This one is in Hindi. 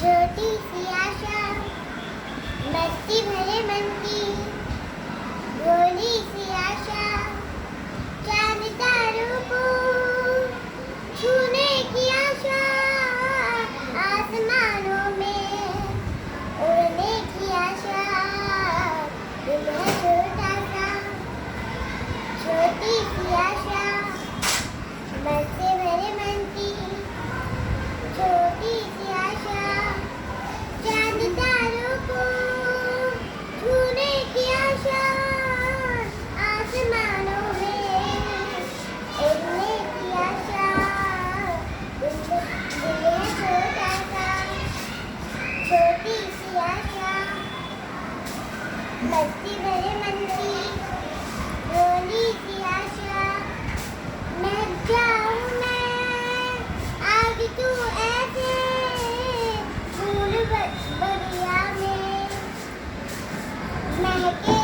छोटी सी आशा मस्ती भरे मन की, भोली सी आशा चांद तारों को छूने की आशा, आसमानों में उड़ने की आशा। दिल है छोटा सा, छोटी सी आशा मस्ती भरे मन की, छोटी सी आशा चांद तारों को छूने की आशा, आसमानों में उड़ने की आशा। दिल है छोटा सा, छोटी सी आशा मस्ती भरे मन की, भोली सी आशा। मैं जाऊं मैं आज तू ऐसे फूल बगिया में, महके